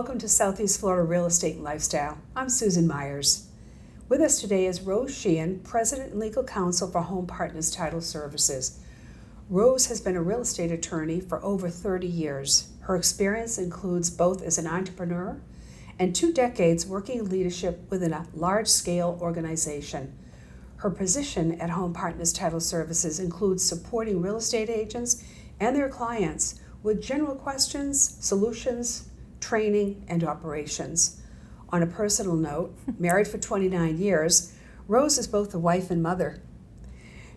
welcome to Southeast Florida Real Estate and Lifestyle. I'm Susan Myers. With us today is Rose Sheehan, President and Legal Counsel for HomePartners Title Services. Rose has been a real estate attorney for over 30 years. Her experience includes both as an entrepreneur and 2 decades working in leadership within a large-scale organization. Her position at HomePartners Title Services includes supporting real estate agents and their clients with general questions, solutions, training, and operations. On a personal note, married for 29 years, Rose is both a wife and mother.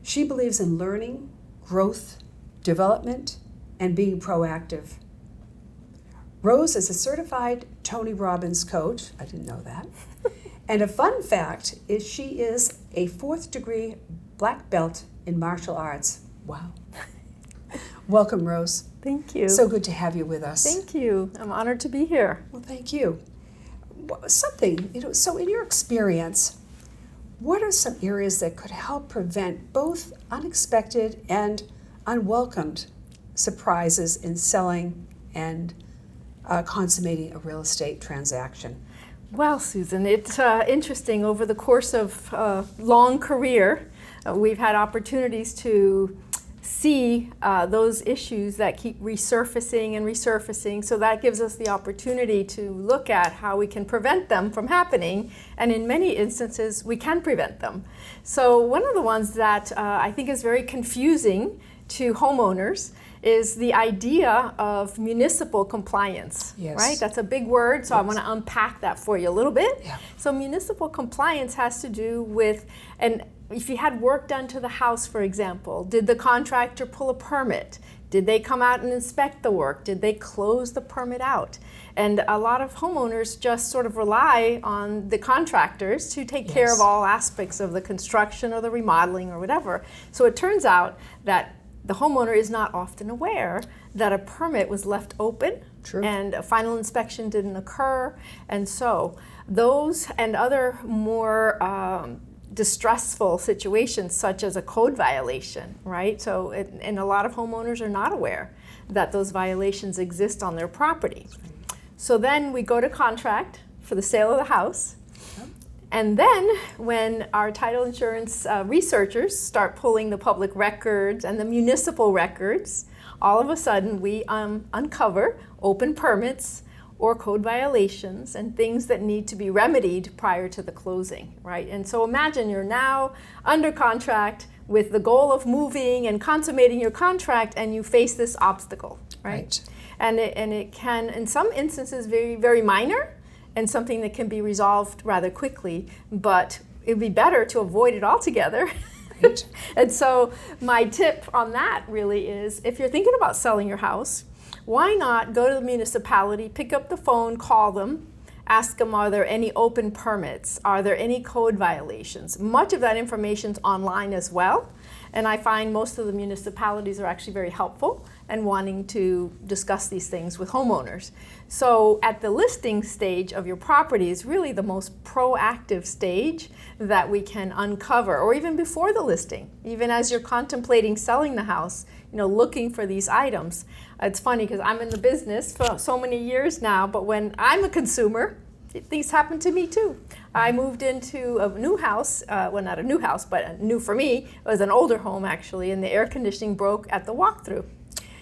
She believes in learning, growth, development, and being proactive. Rose is a certified Tony Robbins coach. I didn't know that. And a fun fact is she is a 4th degree black belt in martial arts. Wow. Welcome, Rose. Thank you. So good to have you with us. Thank you. I'm honored to be here. Well, thank you. So in your experience, what are some areas that could help prevent both unexpected and unwelcomed surprises in selling and consummating a real estate transaction? Well, Susan, it's interesting. Over the course of a long career, we've had opportunities to see those issues that keep resurfacing and resurfacing. So that gives us the opportunity to look at how we can prevent them from happening. And in many instances, we can prevent them. So one of the ones that I think is very confusing to homeowners is the idea of municipal compliance, yes. Right? That's a big word, so yes. I want to unpack that for you a little bit. Yeah. So municipal compliance has to do with, and if you had work done to the house, for example, did the contractor pull a permit? Did they come out and inspect the work? Did they close the permit out? And a lot of homeowners just sort of rely on the contractors to take care of all aspects of the construction or the remodeling or whatever. So it turns out that the homeowner is not often aware that a permit was left open. True. And a final inspection didn't occur. And so those and other more distressful situations, such as a code violation, right? So, and a lot of homeowners are not aware that those violations exist on their property. So then we go to contract for the sale of the house. And then when our title insurance researchers start pulling the public records and the municipal records, all of a sudden we uncover open permits or code violations and things that need to be remedied prior to the closing, right? And so imagine you're now under contract with the goal of moving and consummating your contract, and you face this obstacle, right? And it can, in some instances, very, very minor, and something that can be resolved rather quickly, but it'd be better to avoid it altogether. Right. And so my tip on that really is, if you're thinking about selling your house, why not go to the municipality, pick up the phone, call them, ask them, are there any open permits? Are there any code violations? Much of that information's online as well, and I find most of the municipalities are actually very helpful and wanting to discuss these things with homeowners. So at the listing stage of your property is really the most proactive stage that we can uncover, or even before the listing, even as you're contemplating selling the house, looking for these items. It's funny because I'm in the business for so many years now, but when I'm a consumer, things happen to me too. I moved into a new house, well, not a new house, but new for me. It was an older home actually, and the air conditioning broke at the walkthrough.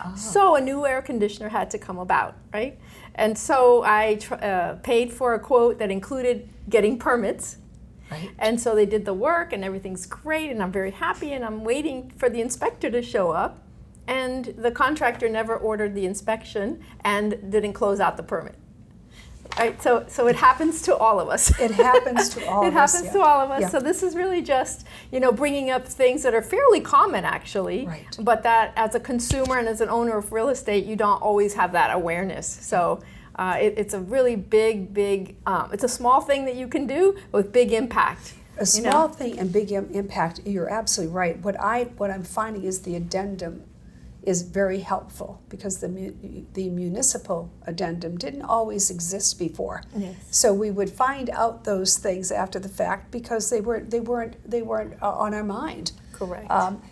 Oh. So a new air conditioner had to come about, right? And so I paid for a quote that included getting permits. Right. And so they did the work and everything's great and I'm very happy and I'm waiting for the inspector to show up. And the contractor never ordered the inspection and didn't close out the permit. Right, so it happens to all of us. It happens to all of us. It happens to all of us. Yeah. So this is really just, bringing up things that are fairly common actually, right. But that as a consumer and as an owner of real estate, you don't always have that awareness. So it's a really big, it's a small thing that you can do with big impact. A small thing and big impact, you're absolutely right. What I'm finding is the addendum is very helpful because the municipal addendum didn't always exist before. Yes. So we would find out those things after the fact because they weren't on our mind. Correct.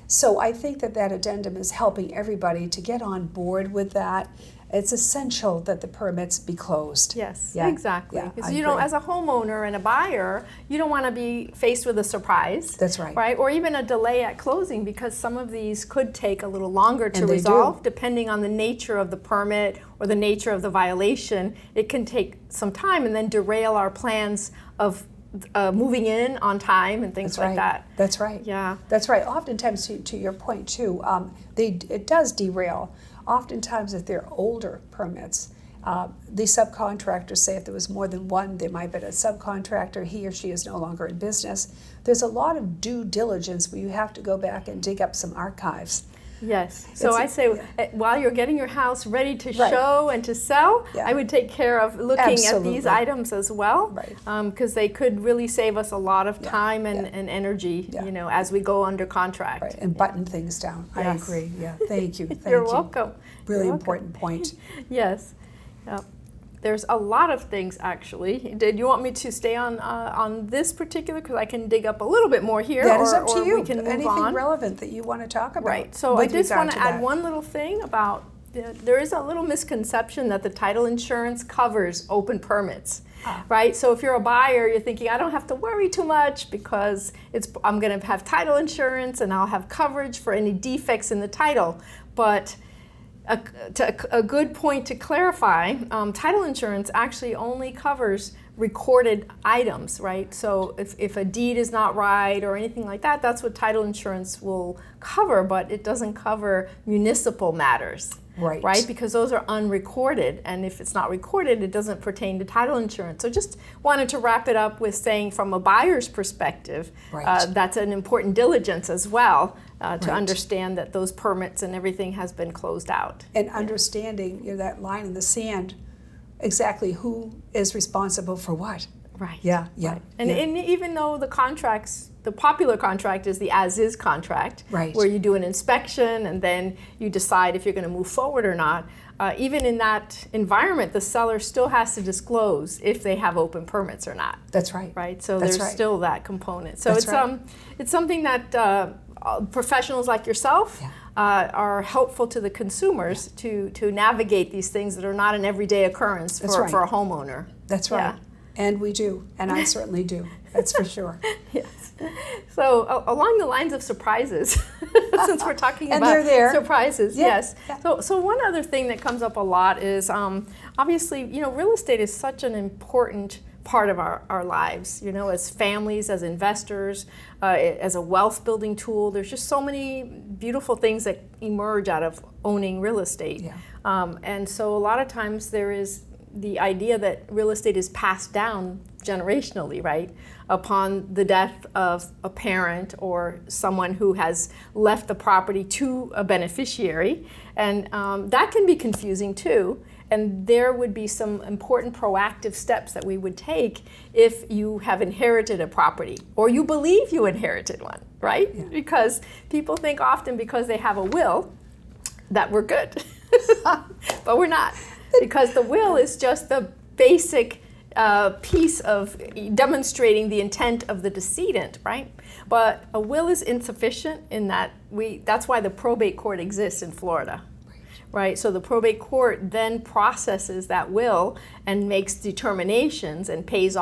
So I think that addendum is helping everybody to get on board with that. It's essential that the permits be closed. Yes, Yeah. exactly. Yeah, Because I you know, agree. as a homeowner and a buyer, you don't want to be faced with a surprise. That's right. Right? Or even a delay at closing, because some of these could take a little longer to And they resolve, do. depending on the nature of the permit or the nature of the violation. It can take some time and then derail our plans of moving in on time and things That's like right. that. That's right. Yeah. That's right. Oftentimes, to your point too, it does derail. Oftentimes, if they're older permits, the subcontractors say if there was more than one, there might be a subcontractor, he or she is no longer in business. There's a lot of due diligence where you have to go back and dig up some archives. Yes. So I say, while you're getting your house ready to Right. show and to sell, Yeah. I would take care of looking at Absolutely. these items as well, Right. because they could really save us a lot of Yeah. time and, Yeah. and energy, Yeah. you know, as we go under contract. Right, and button things down. I Yes. agree. Yeah, thank you. Thank You're you. welcome. Really You're welcome. important point. Yes. There's a lot of things actually. Did you want me to stay on this particular? Because I can dig up a little bit more here, That is up to or you. we can move Anything on. relevant that you want to talk about? Right. So I with just regard want to that. add one little thing about there is a little misconception that the title insurance covers open permits. Right? So if you're a buyer, you're thinking, I don't have to worry too much because I'm going to have title insurance and I'll have coverage for any defects in the title. But a good point to clarify, title insurance actually only covers recorded items, right? So if a deed is not right or anything like that, that's what title insurance will cover, but it doesn't cover municipal matters. Right. Right? Because those are unrecorded, and if it's not recorded, it doesn't pertain to title insurance. So just wanted to wrap it up with saying from a buyer's perspective, Right. that's an important diligence as well, to Right. understand that those permits and everything has been closed out. And understanding that line in the sand, exactly who is responsible for what. Right. Yeah, yeah. Right. And, yeah. and even though the popular contract is the as-is contract, Right. where you do an inspection and then you decide if you're going to move forward or not, even in that environment, the seller still has to disclose if they have open permits or not. That's right. Right. So That's there's right. still that component. So That's it's right. it's something that professionals like yourself Yeah. are helpful to the consumers to navigate these things that are not an everyday occurrence That's for, right. for a homeowner. That's Yeah. right. And we do, and I certainly do. That's for sure. Yes. So along the lines of surprises, since we're talking And about they're there. surprises, Yeah. yes. Yeah. So one other thing that comes up a lot is obviously, real estate is such an important part of our lives, as families, as investors, as a wealth building tool. There's just so many beautiful things that emerge out of owning real estate. Yeah. And so a lot of times there is the idea that real estate is passed down generationally, right? Upon the death of a parent or someone who has left the property to a beneficiary. And that can be confusing too. And there would be some important proactive steps that we would take if you have inherited a property or you believe you inherited one, right? Yeah. Because people think often because they have a will that we're good, but we're not. Because the will is just the basic piece of demonstrating the intent of the decedent, right? But a will is insufficient in that that's why the probate court exists in Florida. Right, so the probate court then processes that will and makes determinations and pays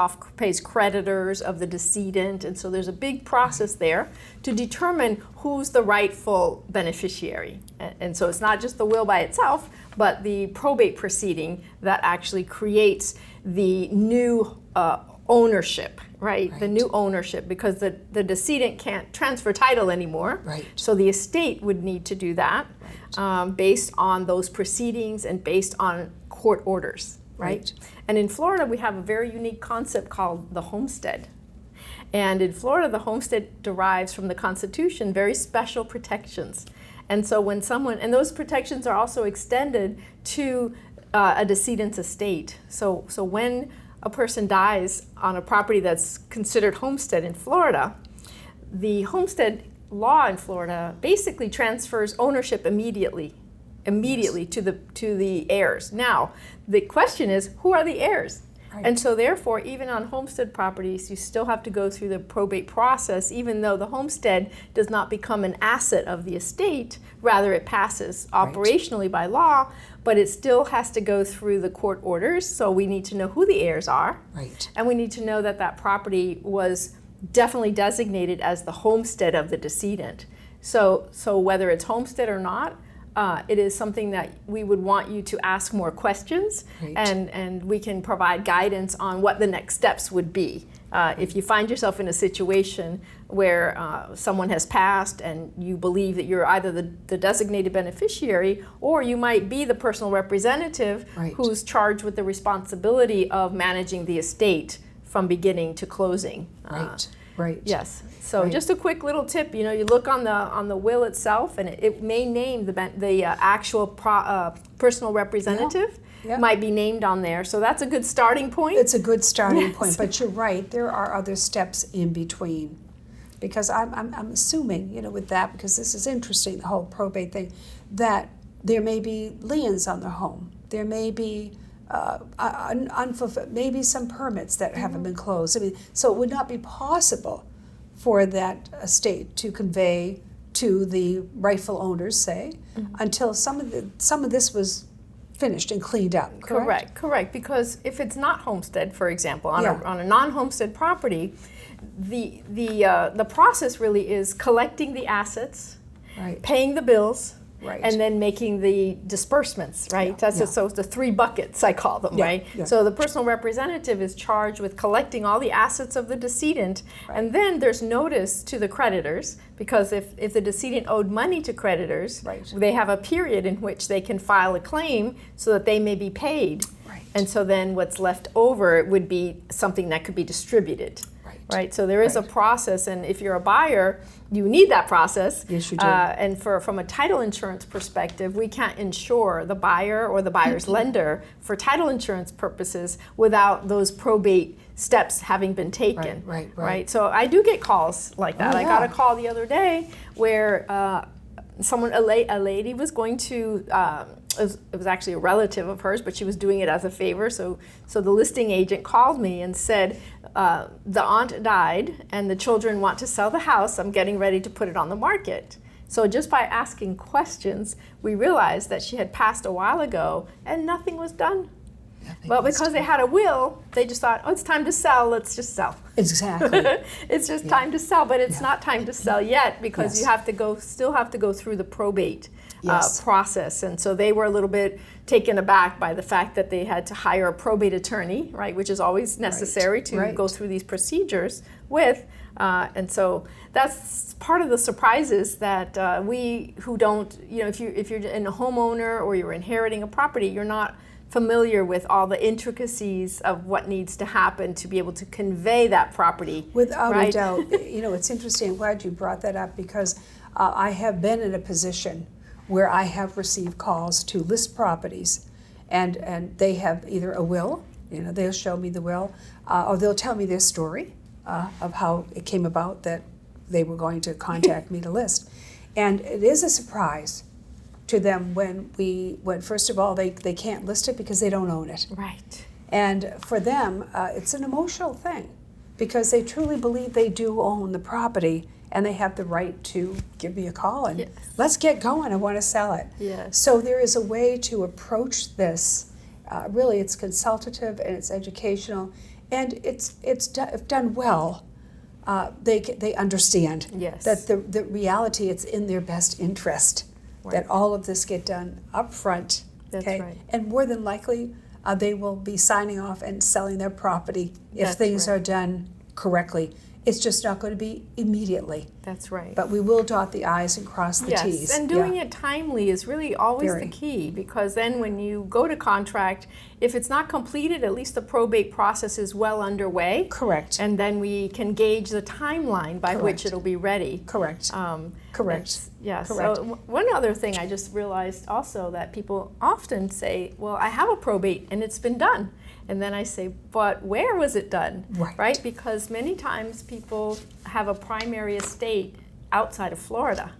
creditors of the decedent, and so there's a big process there to determine who's the rightful beneficiary. And so it's not just the will by itself, but the probate proceeding that actually creates the new ownership, right? The new ownership, because the decedent can't transfer title anymore. Right. So the estate would need to do that. Based on those proceedings and based on court orders, right? And in Florida, we have a very unique concept called the homestead. And in Florida, the homestead derives from the Constitution, very special protections. And so when and those protections are also extended to a decedent's estate. So when a person dies on a property that's considered homestead in Florida, the homestead law in Florida basically transfers ownership immediately to the heirs. Now, the question is, who are the heirs? Right. And so therefore, even on homestead properties, you still have to go through the probate process, even though the homestead does not become an asset of the estate. Rather, it passes operationally by law, but it still has to go through the court orders. So we need to know who the heirs are. Right. And we need to know that that property was definitely designated as the homestead of the decedent. So whether it's homestead or not, it is something that we would want you to ask more questions, Right. and we can provide guidance on what the next steps would be. If you find yourself in a situation where someone has passed and you believe that you're either the designated beneficiary, or you might be the personal representative Right. who's charged with the responsibility of managing the estate from beginning to closing. Right. Right. Yes. So Right. just a quick little tip. You know, you look on the will itself, and it may name the actual personal representative. Yeah. Might be named on there. So that's a good starting point. It's a good starting Yes. point, but you're right. There are other steps in between, because I'm assuming, you know, with that, because this is interesting, the whole probate thing, that there may be liens on the home. There may be unfulfilled, maybe some permits that haven't been closed. I mean, so it would not be possible for that estate to convey to the rightful owners, say, until some of this was finished and cleaned up. Correct. Correct. Because if it's not homestead, for example, on Yeah. a non-homestead property, the process really is collecting the assets, Right. paying the bills, Right. and then making the disbursements, right? Yeah, That's yeah. So it's the three buckets, I call them, Yeah, right? yeah. So the personal representative is charged with collecting all the assets of the decedent, and then there's notice to the creditors, because if the decedent owed money to creditors, Right. they have a period in which they can file a claim so that they may be paid. Right. And so then what's left over would be something that could be distributed. Right, so there is a Right. process, and if you're a buyer, you need that process. Yes, you do. And from a title insurance perspective, we can't insure the buyer or the buyer's lender for title insurance purposes without those probate steps having been taken. Right. So I do get calls like that. Oh, I got a yeah. call the other day where a lady was going to. It was actually a relative of hers, but she was doing it as a favor. So the listing agent called me and said, the aunt died and the children want to sell the house. I'm getting ready to put it on the market. So just by asking questions, we realized that she had passed a while ago and nothing was done. Well, because they had a will, they just thought, oh, it's time to sell, let's just sell. Exactly. It's just time to sell, but it's not time to sell yet, because Yes. you still have to go through the probate Yes. process. And so they were a little bit taken aback by the fact that they had to hire a probate attorney, right, which is always necessary to Right. go through these procedures with. And so that's part of the surprises that we who don't, you know, if you're a homeowner or you're inheriting a property, you're not familiar with all the intricacies of what needs to happen to be able to convey that property. Without right? a doubt. You know, it's interesting. I'm glad you brought that up, because I have been in a position where I have received calls to list properties, and they have either a will, you know, they'll show me the will, or they'll tell me their story of how it came about that they were going to contact me to list. And it is a surprise to them when first of all, they can't list it because they don't own it. Right. And for them, it's an emotional thing, because they truly believe they do own the property, and they have the right to give me a call and Yes. let's get going, I want to sell it. Yes. So there is a way to approach this. Really, it's consultative and it's educational, and it's done well. They understand Yes. that the reality, it's in their best interest that all of this get done up front. That's okay? right. And more than likely, they will be signing off and selling their property if That's things right. are done correctly. It's just not going to be immediately. That's right. But we will dot the I's and cross the Yes, T's. and doing Yeah. it timely is really always Very. the key, because then when you go to contract, if it's not completed, at least the probate process is well underway. Correct. And then we can gauge the timeline by which Correct. it'll be ready. Correct. Correct. Yes. Correct. So one other thing I just realized also, that people often say, well, I have a probate and it's been done. And then I say, but where was it done? Right. Because many times people have a primary estate outside of Florida,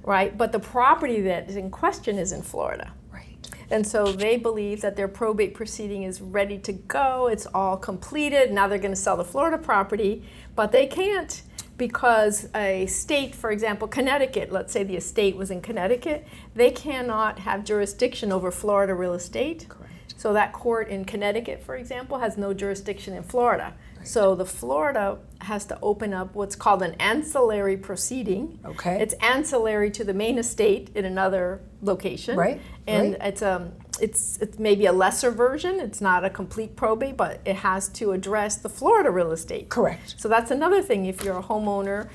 right? But the property that is in question is in Florida. Right. And so they believe that their probate proceeding is ready to go. It's all completed. Now they're going to sell the Florida property, but they can't because a state, for example, Connecticut, let's say the estate was in Connecticut, they cannot have jurisdiction over Florida real estate. Correct. So that court in Connecticut, for example, has no jurisdiction in Florida. Right. So the Florida has to open up what's called an ancillary proceeding. Okay. It's ancillary to the main estate in another location. Right. And right. It's maybe a lesser version. It's not a complete probate, but it has to address the Florida real estate. Correct. So that's another thing. If you're a homeowner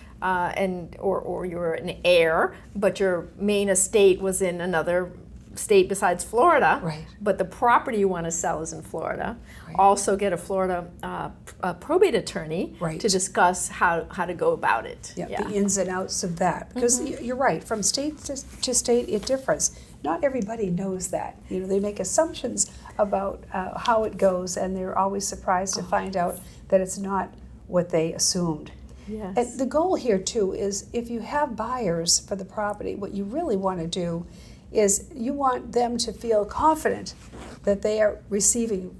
or you're an heir, but your main estate was in another state besides Florida, right. but the property you want to sell is in Florida, right. also get a Florida probate attorney right. to discuss how to go about it. Yeah, the ins and outs of that. Because you're right, from state to state it differs. Not everybody knows that. You know, they make assumptions about how it goes, and they're always surprised to find out that it's not what they assumed. Yes. And the goal here too is if you have buyers for the property, what you really want to do is you want them to feel confident that they are receiving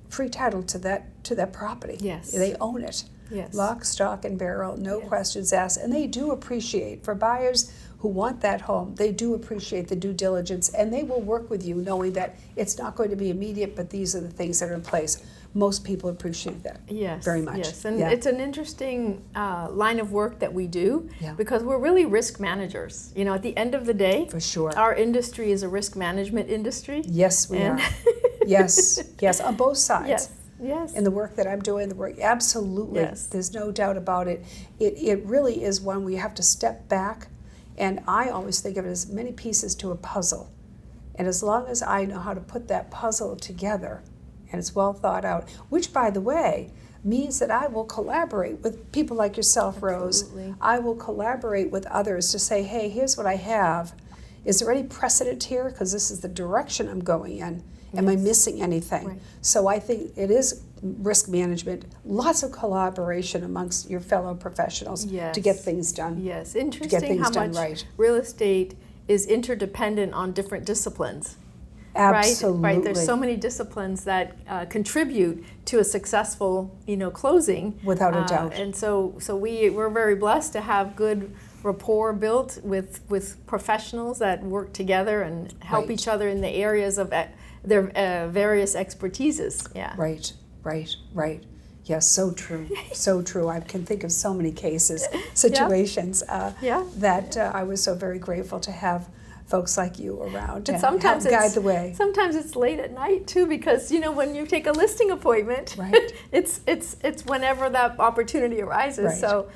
free title to that property. Yes. They own it. Yes. Lock, stock, and barrel, no yes. questions asked. And they do appreciate, for buyers who want that home, they do appreciate the due diligence, and they will work with you knowing that it's not going to be immediate, but these are the things that are in place. Most people appreciate that very much. Yes, and it's an interesting line of work that we do because we're really risk managers. You know, at the end of the day, for sure, our industry is a risk management industry. Yes, we are. Yes, on both sides. Yes. Yes. In the work that I'm doing, absolutely. Yes. There's no doubt about it. It really is one where you have to step back, and I always think of it as many pieces to a puzzle. And as long as I know how to put that puzzle together, and it's well thought out, which, by the way, means that I will collaborate with people like yourself, Absolutely. Rose. I will collaborate with others to say, hey, here's what I have. Is there any precedent here? Because this is the direction I'm going in. Am I missing anything? Right. So I think it is risk management, lots of collaboration amongst your fellow professionals to get things done. Yes, interesting how much real estate is interdependent on different disciplines. Absolutely. Right. There's so many disciplines that contribute to a successful, closing. Without a doubt. And so we're very blessed to have good rapport built with professionals that work together and help each other in the areas of their various expertises. Yeah. Right. Yes, so true. So true. I can think of so many situations that I was so very grateful to have folks like you around and help guide the way. Sometimes it's late at night too, because when you take a listing appointment, it's whenever that opportunity arises. So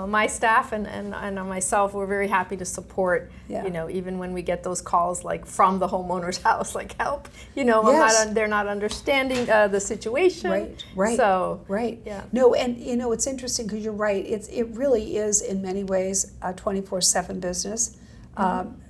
my staff and myself, we're very happy to support. Even when we get those calls like from the homeowner's house, like help. They're not understanding the situation. Right. So yeah. No, and it's interesting because you're right. It really is in many ways a 24/7 business.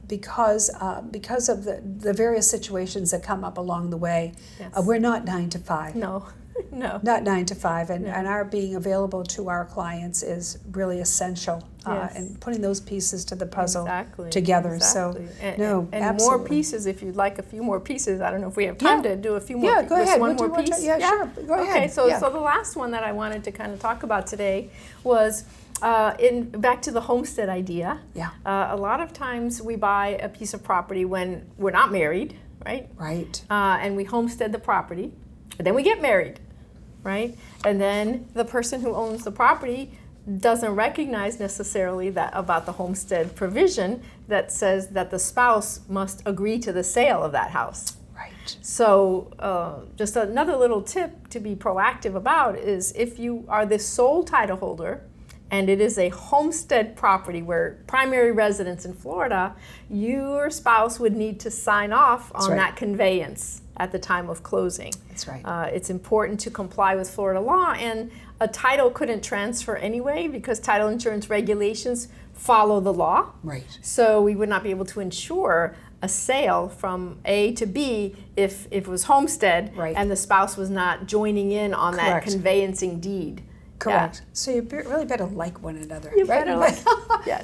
Because of the various situations that come up along the way. Yes. We're not 9 to 5. No. Not 9 to 5, and our being available to our clients is really essential. And putting those pieces to the puzzle together. Exactly. So, and absolutely. more pieces if you'd like a few more pieces. I don't know if we have time to do a few more. Go ahead. One more piece. Sure. Go ahead. Okay. So the last one that I wanted to kind of talk about today was. Back to the homestead idea. Yeah. A lot of times we buy a piece of property when we're not married, right? Right. And we homestead the property, and then we get married, right? And then the person who owns the property doesn't recognize necessarily that about the homestead provision that says that the spouse must agree to the sale of that house. Right. So just another little tip to be proactive about is if you are the sole title holder, and it is a homestead property where primary residence in Florida, your spouse would need to sign off on that conveyance at the time of closing. That's right. It's important to comply with Florida law, and a title couldn't transfer anyway because title insurance regulations follow the law. Right. So we would not be able to insure a sale from A to B if it was homestead and the spouse was not joining in on that conveyancing deed. Correct. Yeah. So you really better like one another. You better like,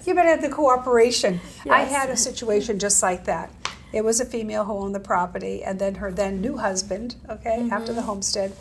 You better have the cooperation. Yes. I had a situation just like that. It was a female who owned the property, and then her then new husband, after the homestead,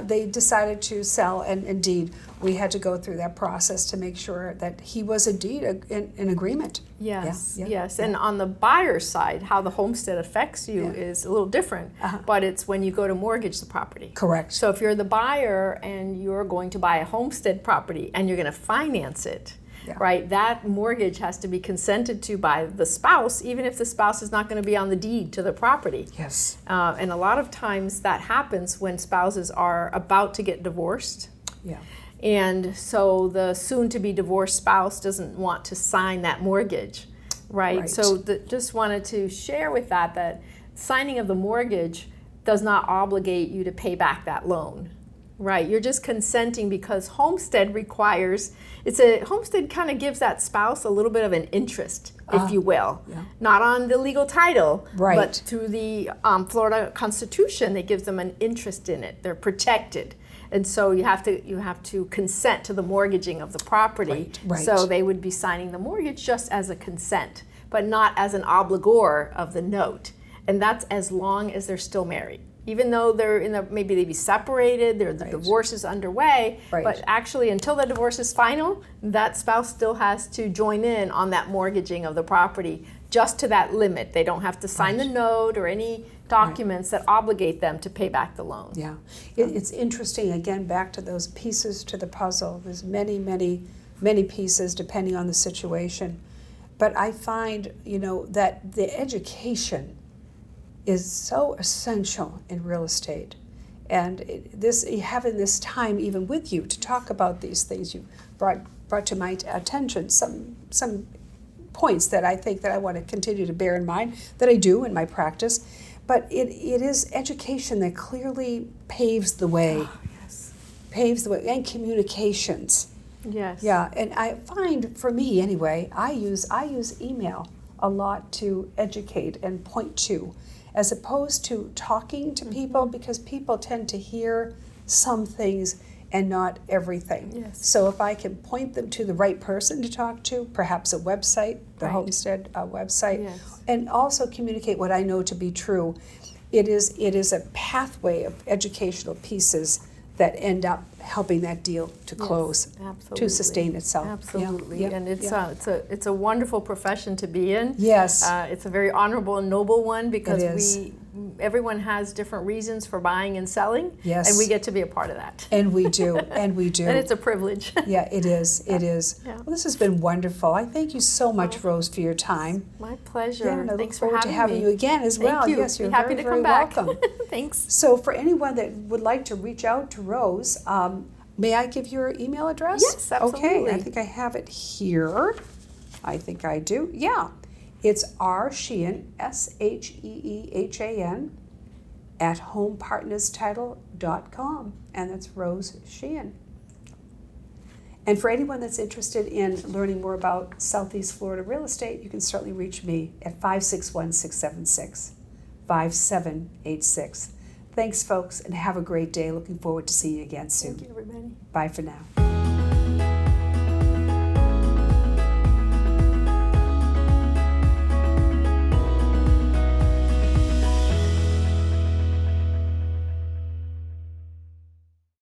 they decided to sell, and indeed, we had to go through that process to make sure that he was indeed in agreement. Yes, Yeah, yes. yeah. And on the buyer's side, how the homestead affects you is a little different, but it's when you go to mortgage the property. Correct. So if you're the buyer and you're going to buy a homestead property and you're going to finance it, right, that mortgage has to be consented to by the spouse, even if the spouse is not going to be on the deed to the property. Yes. And a lot of times that happens when spouses are about to get divorced. Yeah. And so the soon-to-be divorced spouse doesn't want to sign that mortgage, right? So just wanted to share with that signing of the mortgage does not obligate you to pay back that loan, right? You're just consenting because homestead requires, homestead kind of gives that spouse a little bit of an interest, if you will. Yeah. Not on the legal title, Right. but through the Florida Constitution that gives them an interest in it. They're protected. And so you have to consent to the mortgaging of the property. Right. So they would be signing the mortgage just as a consent, but not as an obligor of the note. And that's as long as they're still married. Even though they're maybe they be separated, the divorce is underway, but actually until the divorce is final, that spouse still has to join in on that mortgaging of the property just to that limit. They don't have to sign the note or any documents that obligate them to pay back the loan. Yeah. It's interesting, again, back to those pieces to the puzzle. There's many, many, many pieces depending on the situation. But I find, that the education is so essential in real estate. And having this time even with you to talk about these things, you brought to my attention some points that I think that I want to continue to bear in mind, that I do in my practice. But it is education that clearly paves the way. Paves the way, and communications. Yes. Yeah, and I find, for me anyway, I use email a lot to educate and point to, as opposed to talking to people, because people tend to hear some things and not everything. Yes. So if I can point them to the right person to talk to, perhaps a website, the Homestead website, and also communicate what I know to be true, it is a pathway of educational pieces that end up helping that deal to close, to sustain itself. Absolutely, and it's a wonderful profession to be in. Yes, it's a very honorable and noble one, because everyone has different reasons for buying and selling. Yes, and we get to be a part of that. And we do, and we do. And it's a privilege. Yeah, it is. It is. Yeah. Well, this has been wonderful. I thank you so much, Rose, for your time. My pleasure. Yeah, and I Thanks look forward for to having having me. you again as well. Thank you. Yes, you're happy very, to very come back. welcome. Thanks. So for anyone that would like to reach out to Rose, may I give your email address? Yes, absolutely. Okay, I think I have it here. I think I do. Yeah. It's Sheehan, SHEEHAN, at HomePartnersTitle.com. And that's Rose Sheehan. And for anyone that's interested in learning more about Southeast Florida real estate, you can certainly reach me at 561-676-5786. Thanks, folks, and have a great day. Looking forward to seeing you again soon. Thank you, everybody. Bye for now.